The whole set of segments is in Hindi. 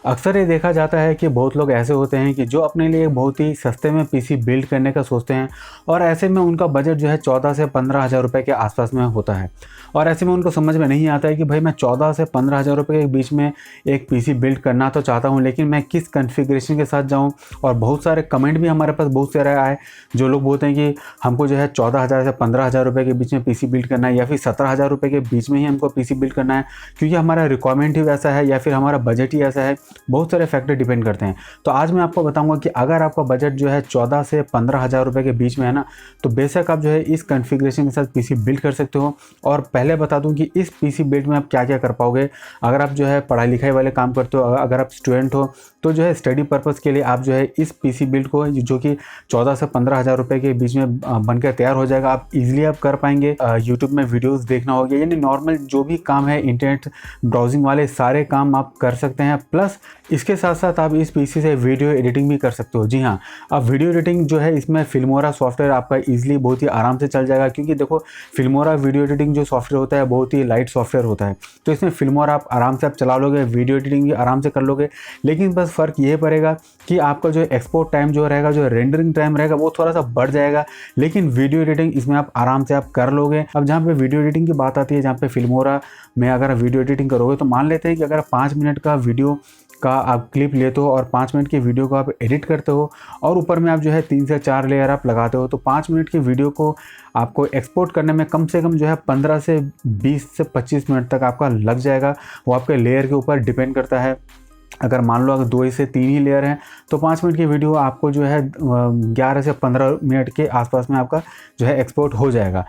अक्सर ये देखा जाता है कि बहुत लोग ऐसे होते हैं कि जो अपने लिए बहुत ही सस्ते में पीसी बिल्ड करने का सोचते हैं और ऐसे में उनका बजट जो है 14 से 15 हज़ार रुपये के आसपास में होता है। और ऐसे में उनको समझ में नहीं आता है कि भाई मैं 14 से 15 हज़ार रुपये के बीच में एक पीसी बिल्ड करना तो चाहता हूँ, लेकिन मैं किस कॉन्फ़िगरेशन के साथ जाऊँ। और बहुत सारे कमेंट भी हमारे पास बहुत सारे आए जो लोग बोलते हैं कि हमको जो है 14 हज़ार से 15 हज़ार रुपये के बीच में पीसी बिल्ड करना है या फिर 17 हज़ार रुपये के बीच में ही हमको पीसी बिल्ड करना है, क्योंकि हमारा रिक्वायरमेंट ही वैसा है या फिर हमारा बजट ही ऐसा है। बहुत सारे फैक्टर डिपेंड करते हैं। तो आज मैं आपको बताऊंगा कि अगर आपका बजट जो है 14 से 15 हज़ार रुपये के बीच में है ना, तो बेशक आप जो है इस कॉन्फ़िगरेशन के साथ पीसी बिल्ड कर सकते हो। और पहले बता दूं कि इस पीसी बिल्ड में आप क्या क्या कर पाओगे। अगर आप जो है पढ़ाई लिखाई वाले काम करते हो, अगर आप स्टूडेंट हो, तो जो है स्टडी पर्पज़ के लिए आप जो है इस पीसी बिल्ड को, जो कि 14 से 15 हज़ार रुपये के बीच में बनकर तैयार हो जाएगा, आप इजीली आप कर पाएंगे। यूट्यूब में वीडियोस देखना होगा, यानी नॉर्मल जो भी काम है इंटरनेट ब्राउजिंग वाले सारे काम आप कर सकते हैं। प्लस इसके साथ साथ आप इस पीसी से वीडियो एडिटिंग भी कर सकते हो। जी हाँ, अब वीडियो एडिटिंग जो है इसमें फिल्मोरा सॉफ्टवेयर आपका ईजिली बहुत ही आराम से चल जाएगा, क्योंकि देखो फिल्मोरा वीडियो एडिटिंग जो सॉफ्टवेयर होता है बहुत ही लाइट सॉफ्टवेयर होता है। तो इसमें फिल्मोरा आप आराम से आप चला लोगे, वीडियो एडिटिंग भी आराम से कर लोगे। लेकिन बस फ़र्क ये पड़ेगा कि आपका जो एक्सपोर्ट टाइम जो रहेगा, जो रेंडरिंग टाइम रहेगा, वो थोड़ा सा बढ़ जाएगा। लेकिन वीडियो एडिटिंग इसमें आप आराम से आप कर लोगे। अब जहाँ पे वीडियो एडिटिंग की बात आती है, जहाँ पे फिल्मोरा में अगर आप वीडियो एडिटिंग करोगे, तो मान लेते हैं कि अगर 5 मिनट का वीडियो का आप क्लिप लेते हो और 5 मिनट की वीडियो को आप एडिट करते हो और ऊपर में आप जो है 3 से 4 लेयर आप लगाते हो, तो 5 मिनट की वीडियो को आपको एक्सपोर्ट करने में कम से कम जो है 15 से 20 से 25 मिनट तक आपका लग जाएगा। वो आपके लेयर के ऊपर डिपेंड करता है। अगर मान लो अगर 2 से 3 ही लेयर हैं, तो 5 मिनट की वीडियो आपको जो है 11 से 15 मिनट के आसपास में आपका जो है एक्सपोर्ट हो जाएगा।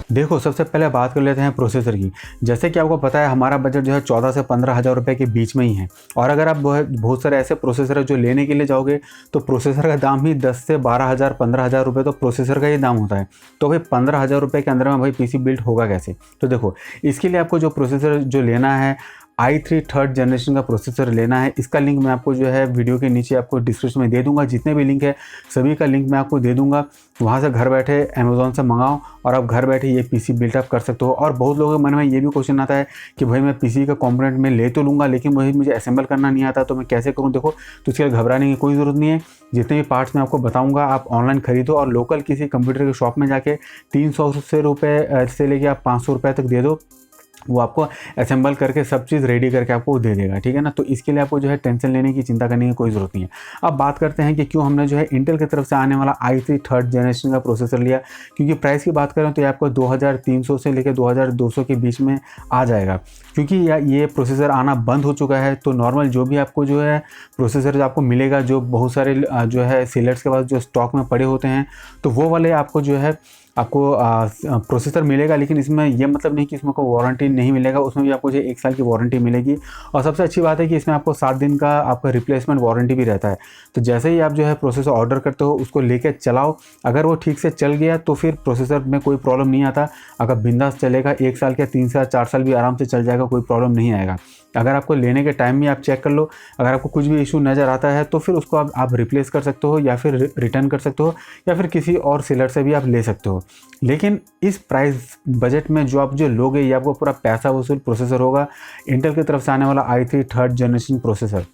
देखो, सबसे पहले बात कर लेते हैं प्रोसेसर की। जैसे कि आपको पता है हमारा बजट जो है 14 से 15 हज़ार रुपये के बीच में ही है। और अगर आप बहुत सारे ऐसे प्रोसेसर है जो लेने के लिए जाओगे, तो प्रोसेसर का दाम ही 10 से 12 हज़ार 15 हज़ार रुपये तो प्रोसेसर का ही दाम होता है। तो भाई 15 हज़ार रुपये के अंदर में भाई पीसी बिल्ड होगा कैसे? तो देखो, इसके लिए आपको जो प्रोसेसर जो लेना है, i3 थर्ड जनरेशन का प्रोसेसर लेना है। इसका लिंक मैं आपको जो है वीडियो के नीचे आपको डिस्क्रिप्शन में दे दूंगा। जितने भी लिंक है सभी का लिंक मैं आपको दे दूंगा। वहाँ से घर बैठे अमेज़ॉन से मंगाओ और आप घर बैठे ये पीसी बिल्डअप कर सकते हो। और बहुत लोगों के मन में ये भी क्वेश्चन आता है कि भाई मैं पीसी का कंपोनेंट में ले तो लूँगा, लेकिन वही मुझे असेंबल करना नहीं आता, तो मैं कैसे करूँ? देखो, तो इसके लिए घबराने की कोई ज़रूरत नहीं है। जितने भी पार्ट्स मैं आपको बताऊँगा आप ऑनलाइन खरीदो और लोकल किसी कंप्यूटर की शॉप में जाके 300 रुपये से लेके आप 500 रुपये तक दे दो, वो आपको असेंबल करके सब चीज़ रेडी करके आपको दे देगा। ठीक है ना? तो इसके लिए आपको जो है टेंशन लेने की, चिंता करने की कोई ज़रूरत नहीं है। अब बात करते हैं कि क्यों हमने जो है इंटेल की तरफ से आने वाला i3 थर्ड जनरेशन का प्रोसेसर लिया। क्योंकि प्राइस की बात करें तो ये आपको 2300 से लेकर 2200 के बीच में आ जाएगा। क्योंकि ये प्रोसेसर आना बंद हो चुका है, तो नॉर्मल जो भी आपको जो है प्रोसेसर जो आपको मिलेगा, जो बहुत सारे जो है सेलर्स के पास जो स्टॉक में पड़े होते हैं, तो वो वाले आपको जो है आपको प्रोसेसर मिलेगा। लेकिन इसमें ये मतलब नहीं कि इसमें कोई वारंटी नहीं मिलेगा, उसमें भी आपको जो 1 साल की वारंटी मिलेगी। और सबसे अच्छी बात है कि इसमें आपको 7 दिन का आपका रिप्लेसमेंट वारंटी भी रहता है। तो जैसे ही आप जो है प्रोसेसर ऑर्डर करते हो, उसको लेकर चलाओ, अगर वो ठीक से चल गया तो फिर प्रोसेसर में कोई प्रॉब्लम नहीं आता। अगर बिंदास चलेगा 1 साल के 3 साल 4 साल भी आराम से चल जाएगा, कोई प्रॉब्लम नहीं आएगा। अगर आपको लेने के टाइम में आप चेक कर लो, अगर आपको कुछ भी इशू नज़र आता है तो फिर उसको आप रिप्लेस कर सकते हो या फिर रिटर्न कर सकते हो या फिर किसी और सेलर से भी आप ले सकते हो। लेकिन इस प्राइस बजट में जो आप जो लोगे, ये आपको पूरा पैसा वसूल प्रोसेसर होगा, इंटेल की तरफ से आने वाला i3 थर्ड जनरेशन प्रोसेसर।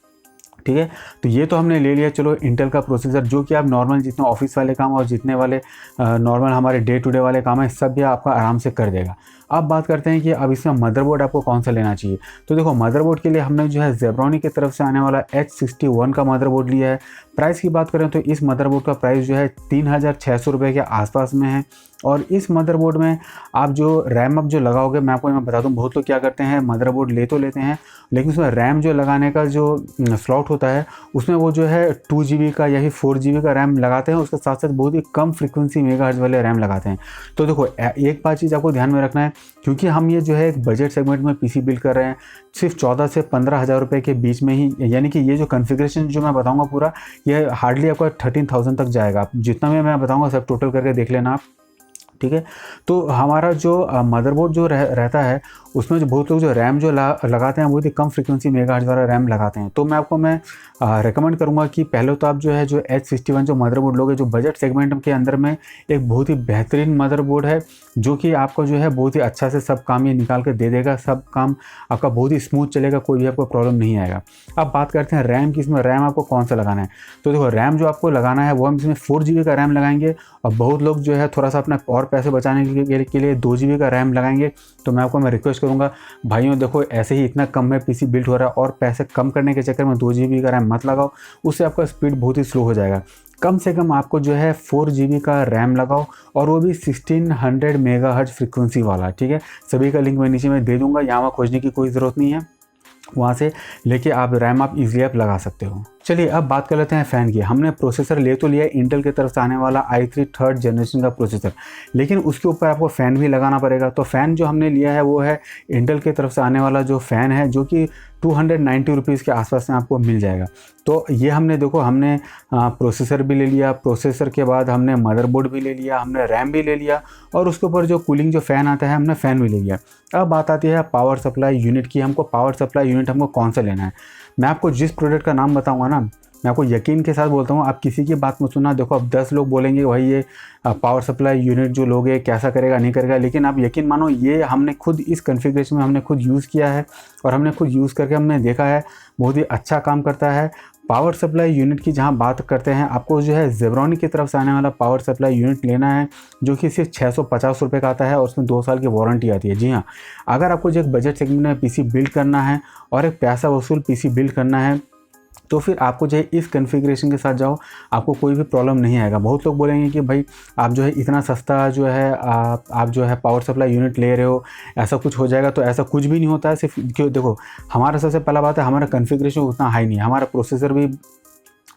ठीक है, तो ये तो हमने ले लिया चलो इंटेल का प्रोसेसर, जो कि आप नॉर्मल जितने ऑफिस वाले काम और जितने वाले नॉर्मल हमारे डे टू डे वाले काम है, सब भी आपका आराम से कर देगा। अब बात करते हैं कि अब इसमें मदरबोर्ड आपको कौन सा लेना चाहिए। तो देखो, मदरबोर्ड के लिए हमने जो है ज़ेब्रॉनिक की तरफ से आने वाला H61 का मदरबोर्ड लिया है। प्राइस की बात करें तो इस मदरबोर्ड का प्राइस जो है 3600 रुपये के आसपास में है। और इस मदरबोर्ड में आप जो रैम अप जो लगाओगे, मैं आपको मैं बता दूं, बहुत लोग क्या करते हैं मदरबोर्ड ले तो लेते हैं, लेकिन उसमें रैम जो लगाने का जो स्लॉट होता है, उसमें वो जो है 2 GB का या फिर 4 GB का रैम लगाते हैं। उसके साथ साथ बहुत ही कम फ्रीक्वेंसी मेगाहर्ट्ज़ वाले रैम लगाते हैं। तो देखो, एक बात चीज़ आपको ध्यान में रखना है, क्योंकि हम ये जो है एक बजट सेगमेंट में पीसी बिल्ड कर रहे हैं, सिर्फ 14 से 15 हज़ार रुपये के बीच में ही, यानी कि ये जो कॉन्फ़िगरेशन जो मैं बताऊँगा पूरा, ये हार्डली आपका 13,000 तक जाएगा। जितना भी मैं बताऊँगा सब टोटल करके देख लेना आप। ठीक है। तो हमारा जो मदरबोर्ड जो रहता है उसमें जो बहुत लोग जो रैम जो लगाते हैं बहुत ही कम फ्रीक्वेंसी मेगाहर्ट्ज़ वाला रैम लगाते हैं। तो मैं रिकमेंड करूँगा कि पहले तो आप जो है जो H61 जो मदरबोर्ड लोगे, जो बजट सेगमेंट के अंदर में एक बहुत ही बेहतरीन मदरबोर्ड है, जो कि आपको जो है बहुत ही अच्छा से सब काम ये निकाल के दे देगा। सब काम आपका बहुत ही स्मूथ चलेगा, कोई भी आपको प्रॉब्लम नहीं आएगा। अब बात करते हैं रैम की, इसमें रैम आपको कौन सा लगाना है। तो देखो रैम जो आपको लगाना है वो हम इसमें 4 GB का रैम लगाएंगे, और बहुत लोग जो है थोड़ा सा अपना और पैसे बचाने के लिए 2 GB का रैम लगाएंगे। तो मैं रिक्वेस्ट करूँगा भाइयों, देखो ऐसे ही इतना कम में PC बिल्ड हो रहा है और पैसे कम करने के चक्कर में 2 GB का रैम मत लगाओ, उससे आपका स्पीड बहुत ही स्लो हो जाएगा। कम से कम आपको जो है 4 GB का रैम लगाओ, और वो भी 1600 मेगाहर्ट्ज़ फ्रीक्वेंसी वाला, ठीक है। सभी का लिंक मैं नीचे में दे दूंगा, यहाँ खोजने की कोई ज़रूरत नहीं है, वहाँ से लेके आप रैम आप इजीली आप लगा सकते हो। चलिए अब बात कर लेते हैं फ़ैन की। हमने प्रोसेसर ले तो लिया इंटेल की तरफ से आने वाला i3 3rd जनरेशन का प्रोसेसर, लेकिन उसके ऊपर आपको फ़ैन भी लगाना पड़ेगा। तो फ़ैन जो हमने लिया है वो है इंटेल की तरफ से आने वाला जो फ़ैन है, जो कि 290 रुपीज़ के आसपास में आपको मिल जाएगा। तो ये हमने देखो हमने प्रोसेसर भी ले लिया, प्रोसेसर के बाद हमने मदरबोर्ड भी ले लिया, हमने रैम भी ले लिया, और उसके ऊपर जो कूलिंग जो फ़ैन आता है हमने फ़ैन भी ले लिया। अब बात आती है पावर सप्लाई यूनिट की। हमको पावर सप्लाई यूनिट हमको कौन सा लेना है। मैं आपको जिस प्रोडक्ट का नाम बताऊंगा ना, मैं आपको यकीन के साथ बोलता हूँ, आप किसी की बात मत सुनना। देखो अब 10 लोग बोलेंगे भाई ये पावर सप्लाई यूनिट जो लोगे कैसा करेगा नहीं करेगा, लेकिन आप यकीन मानो ये हमने खुद इस कॉन्फ़िगरेशन में हमने खुद यूज़ किया है, और हमने खुद यूज़ करके हमने देखा है बहुत ही अच्छा काम करता है। पावर सप्लाई यूनिट की जहाँ बात करते हैं, आपको जो है ज़ेब्रॉनिक की तरफ से आने वाला पावर सप्लाई यूनिट लेना है, जो कि सिर्फ 650 रुपये का आता है, और उसमें 2 साल की वारंटी आती है। जी हाँ, अगर आपको जो एक बजट सेगमेंट में PC बिल्ड करना है और एक पैसा वसूल PC बिल्ड करना है, तो फिर आपको जो है इस कॉन्फ़िगरेशन के साथ जाओ, आपको कोई भी प्रॉब्लम नहीं आएगा। बहुत लोग बोलेंगे कि भाई आप जो है इतना सस्ता जो है आप जो है पावर सप्लाई यूनिट ले रहे हो, ऐसा कुछ हो जाएगा। तो ऐसा कुछ भी नहीं होता है। सिर्फ क्यों, देखो हमारा सबसे पहला बात है, हमारा कॉन्फ़िगरेशन उतना हाई नहीं है, हमारा प्रोसेसर भी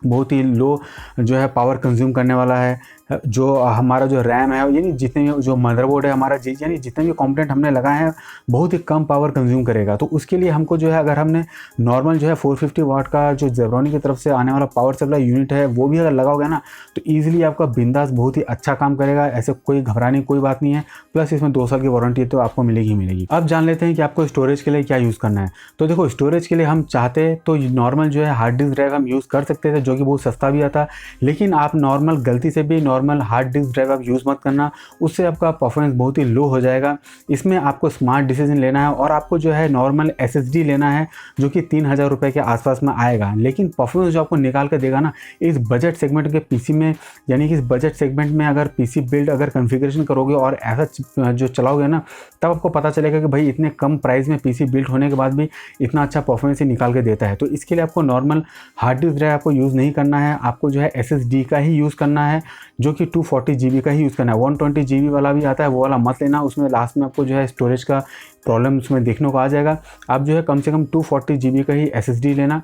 बहुत ही लो जो है पावर कंज्यूम करने वाला है। जो हमारा जो रैम है, यानी जितने भी जो मदरबोर्ड है हमारा, यानी जितने भी कंपोनेंट हमने लगाए हैं बहुत ही कम पावर कंज्यूम करेगा। तो उसके लिए हमको जो है अगर हमने नॉर्मल जो है 450 वाट का जो ज़ेब्रॉनिक की तरफ से आने वाला पावर सप्लाई यूनिट है वो भी अगर लगाओगे ना, तो ईजिली आपका बिंदास बहुत ही अच्छा काम करेगा। ऐसे कोई घबराने की कोई बात नहीं है। प्लस इसमें 2 साल की वारंटी तो आपको मिलेगी ही मिलेगी। अब जान लेते हैं कि आपको स्टोरेज के लिए क्या यूज़ करना है। तो देखो स्टोरेज के लिए हम चाहते तो नॉर्मल जो है हार्ड डिस्क ड्राइव हम यूज़ कर सकते थे, जो कि बहुत सस्ता भी आता, लेकिन आप नॉर्मल गलती से भी नॉर्मल हार्ड डिस्क ड्राइव आप यूज़ मत करना, उससे आपका परफॉर्मेंस बहुत ही लो हो जाएगा। इसमें आपको स्मार्ट डिसीजन लेना है, और आपको जो है नॉर्मल SSD लेना है, जो कि 3000 रुपये के आसपास में आएगा। लेकिन परफॉर्मेंस जो आपको निकाल कर देगा ना इस बजट सेगमेंट के PC में, यानी कि इस बजट सेगमेंट में अगर PC बिल्ड अगर कॉन्फ़िगरेशन करोगे और ऐसा जो चलाओगे ना, तब आपको पता चलेगा कि भाई इतने कम प्राइस में PC बिल्ड होने के बाद भी इतना अच्छा परफॉर्मेंस ही निकाल के देता है। तो इसके लिए आपको नॉर्मल हार्ड डिस्क ड्राइव आपको यूज़ नहीं करना है, आपको जो है SSD का ही यूज़ करना है, जो कि 240 GB का ही यूज़ करना है। 120 GB वाला भी आता है, वो वाला मत लेना, उसमें लास्ट में आपको जो है स्टोरेज का प्रॉब्लम उसमें देखने को आ जाएगा। आप जो है कम से कम 240 GB का ही SSD लेना,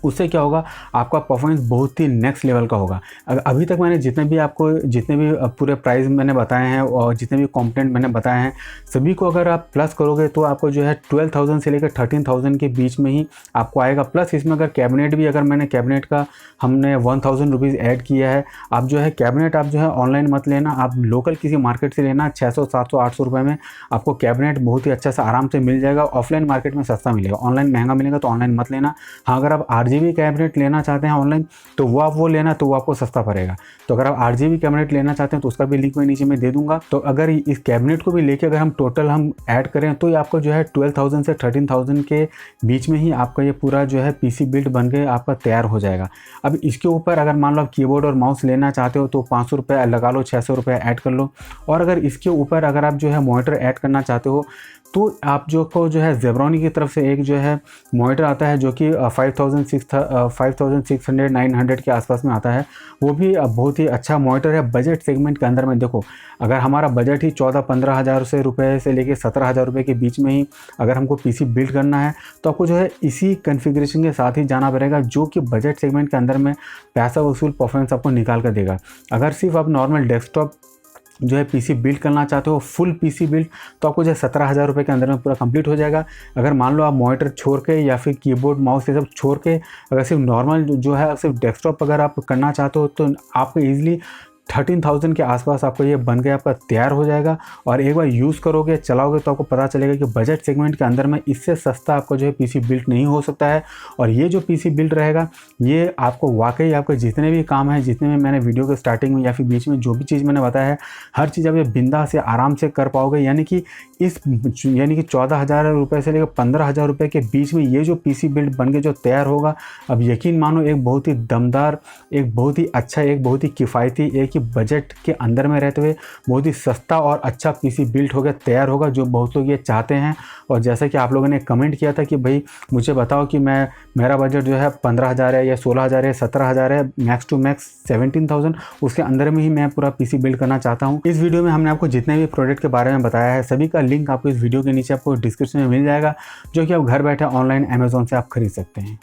उससे क्या होगा आपका परफॉर्मेंस बहुत ही नेक्स्ट लेवल का होगा। अभी तक मैंने जितने भी पूरे प्राइस मैंने बताए हैं और जितने भी कंपोनेंट मैंने बताए हैं, सभी को अगर आप प्लस करोगे तो आपको जो है 12,000 से लेकर 13,000 के बीच में ही आपको आएगा। प्लस इसमें अगर कैबिनेट भी, अगर मैंने कैबिनेट का हमने 1000 रुपीज़ ऐड किया है। आप जो है कैबिनेट आप जो है ऑनलाइन मत लेना, आप लोकल किसी मार्केट से लेना। 600 700 800 रुपये में आपको कैबिनेट बहुत ही अच्छा सा आराम से मिल जाएगा। ऑफलाइन मार्केट में सस्ता मिलेगा, ऑनलाइन महंगा मिलेगा, तो ऑनलाइन मत लेना। हाँ, अगर आप 8 GB कैबिनेट लेना चाहते हैं ऑनलाइन, तो वो आप वो लेना, तो वो आपको सस्ता पड़ेगा। तो अगर आप 8 GB कैबिनेट लेना चाहते हैं तो उसका भी लिंक मैं नीचे में दे दूंगा। तो अगर इस कैबिनेट को भी लेके अगर हम टोटल हम ऐड करें, तो ये आपको जो है 12,000 से 13,000 के बीच में ही आपका ये पूरा जो है PC बिल्ड बन के आपका तैयार हो जाएगा। अब इसके ऊपर अगर मान लो आप कीबोर्ड और माउस लेना चाहते हो तो 500 रुपये लगा लो, 600 रुपये ऐड कर लो। और अगर इसके ऊपर अगर आप जो है मॉनिटर ऐड करना चाहते हो, तो आप जो है ज़ेब्रॉनिक की तरफ से एक जो है मॉनिटर आता है, जो कि 5600 900 के आसपास में आता है। वो भी बहुत ही अच्छा मॉनिटर है बजट सेगमेंट के अंदर में। देखो अगर हमारा बजट ही 14-15 हज़ार से लेके 17,000 रुपये के बीच में ही अगर हमको PC बिल्ड करना है, तो आपको जो है इसी कॉन्फ़िगरेशन के साथ ही जाना पड़ेगा, जो कि बजट सेगमेंट के अंदर में पैसा वसूल परफॉर्मेंस आपको निकाल कर देगा। अगर सिर्फ आप नॉर्मल डेस्कटॉप जो है PC बिल्ड करना चाहते हो, फुल PC बिल्ड, तो आपको जो है 17,000 रुपये के अंदर में पूरा कंप्लीट हो जाएगा। अगर मान लो आप मॉनिटर छोड़ के या फिर कीबोर्ड माउस ये सब छोड़ के अगर सिर्फ नॉर्मल जो है सिर्फ डेस्कटॉप अगर आप करना चाहते हो, तो आपको ईजिली 13,000 के आसपास आपको ये बन के आपका तैयार हो जाएगा। और एक बार यूज़ करोगे, चलाओगे तो आपको पता चलेगा कि बजट सेगमेंट के अंदर में इससे सस्ता आपको जो है पीसी बिल्ड नहीं हो सकता है। और ये जो पीसी बिल्ड रहेगा ये आपको वाकई आपके जितने भी काम हैं, जितने भी मैंने वीडियो के स्टार्टिंग में या फिर बीच में जो भी चीज़ मैंने बताया है, हर चीज़ आप ये बिंदास से आराम से कर पाओगे। यानी कि 14,000 रुपये से लेकर 15,000 रुपये के बीच में ये जो पीसी बिल्ड बन के जो तैयार होगा, अब यकीन मानो एक बहुत ही दमदार, एक बहुत ही अच्छा, एक बहुत ही किफ़ायती, एक ही बजट के अंदर में रहते हुए बहुत ही सस्ता और अच्छा पीसी बिल्ड होकर तैयार होगा, जो बहुत लोग ये चाहते हैं। और जैसा कि आप लोगों ने कमेंट किया था कि भाई मुझे बताओ कि मेरा बजट जो है 15,000 है या 16,000 है, 17,000 है, मैक्स टू मैक्स 17,000, उसके अंदर में ही मैं पूरा पीसी बिल्ड करना चाहता हूँ। इस वीडियो में हमने आपको जितने भी प्रोडक्ट के बारे में बताया है, सभी का लिंक आपको इस वीडियो के नीचे आपको डिस्क्रिप्शन में मिल जाएगा, जो कि आप घर बैठे ऑनलाइन अमेज़ॉन से आप खरीद सकते हैं।